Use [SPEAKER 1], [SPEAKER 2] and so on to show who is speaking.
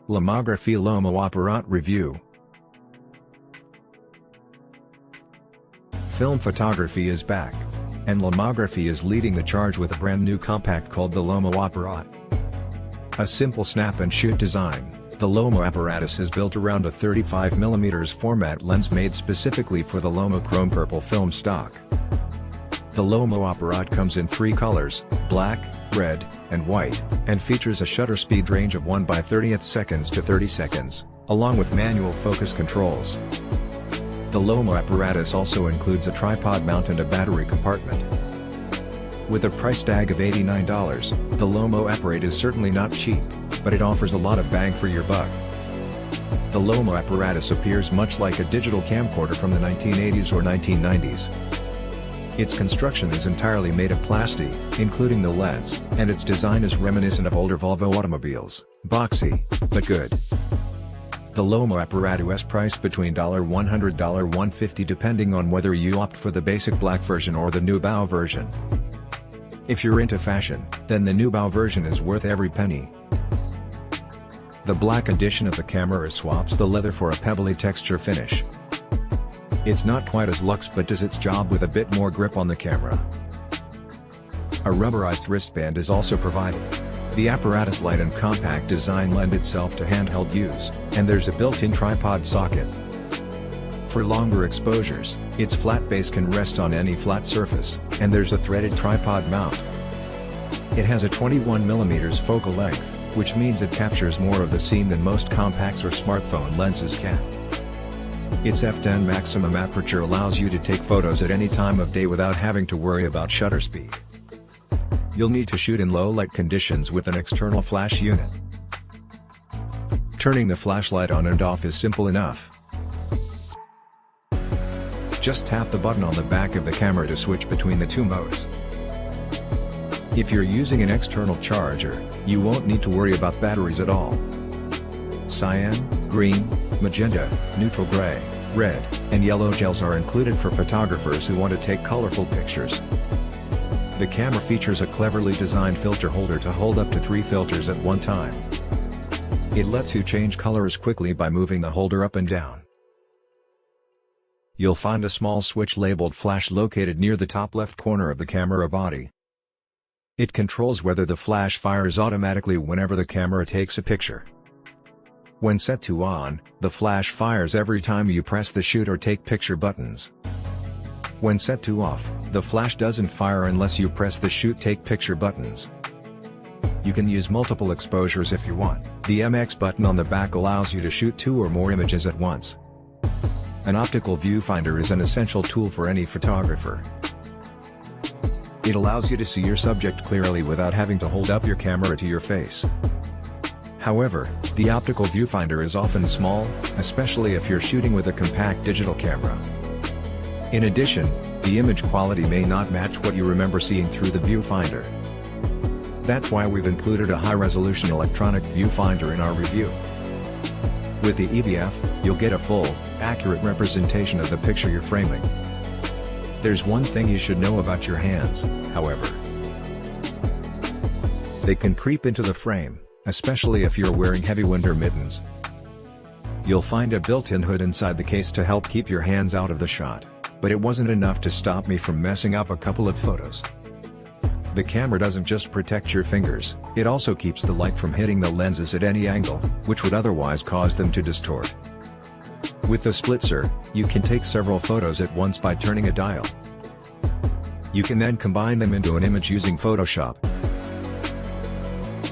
[SPEAKER 1] Lomography LomoApparat Review. Film photography is back, and lomography is leading the charge with a brand new compact called the LomoApparat. A simple snap-and-shoot design, the Lomo apparatus is built around a 35mm format lens made specifically for the Lomo chrome purple film stock. The LomoApparat comes in 3 colors, black, red, and white, and features a shutter speed range of 1/30 seconds to 30 seconds, along with manual focus controls. The Lomo apparatus also includes a tripod mount and a battery compartment. With a price tag of $89, the Lomo apparatus is certainly not cheap, but it offers a lot of bang for your buck. The Lomo apparatus appears much like a digital camcorder from the 1980s or 1990s. Its construction is entirely made of plastic, including the lens, and its design is reminiscent of older Volvo automobiles, boxy, but good. The Lomo apparatus is priced between $100 to $150 depending on whether you opt for the basic black version or the Nubow version. If you're into fashion, then the Nubow version is worth every penny. The black edition of the camera swaps the leather for a pebbly texture finish. It's not quite as luxe but does its job with a bit more grip on the camera. A rubberized wristband is also provided. The apparatus' light and compact design lend itself to handheld use, and there's a built-in tripod socket. For longer exposures, its flat base can rest on any flat surface, and there's a threaded tripod mount. It has a 21mm focal length, which means it captures more of the scene than most compacts or smartphone lenses can. Its f10 maximum aperture allows you to take photos at any time of day without having to worry about shutter speed. You'll need to shoot in low light conditions with an external flash unit. Turning the flashlight on and off is simple enough. Just tap the button on the back of the camera to switch between the 2 modes. If you're using an external charger, you won't need to worry about batteries at all. Cyan, green, magenta, neutral gray, red, and yellow gels are included for photographers who want to take colorful pictures. The camera features a cleverly designed filter holder to hold up to 3 filters at one time. It lets you change colors quickly by moving the holder up and down. You'll find a small switch labeled flash located near the top left corner of the camera body. It controls whether the flash fires automatically whenever the camera takes a picture. When set to on, the flash fires every time you press the shoot or take picture buttons. When set to off, the flash doesn't fire unless you press the shoot take picture buttons. You can use multiple exposures if you want. The MX button on the back allows you to shoot 2 or more images at once. An optical viewfinder is an essential tool for any photographer. It allows you to see your subject clearly without having to hold up your camera to your face. However, the optical viewfinder is often small, especially if you're shooting with a compact digital camera. In addition, the image quality may not match what you remember seeing through the viewfinder. That's why we've included a high-resolution electronic viewfinder in our review. With the EVF, you'll get a full, accurate representation of the picture you're framing. There's one thing you should know about your hands, however. They can creep into the frame, especially if you're wearing heavy winter mittens. You'll find a built-in hood inside the case to help keep your hands out of the shot, but it wasn't enough to stop me from messing up a couple of photos. The camera doesn't just protect your fingers, it also keeps the light from hitting the lenses at any angle, which would otherwise cause them to distort. With the splitzer, you can take several photos at once by turning a dial. You can then combine them into an image using Photoshop.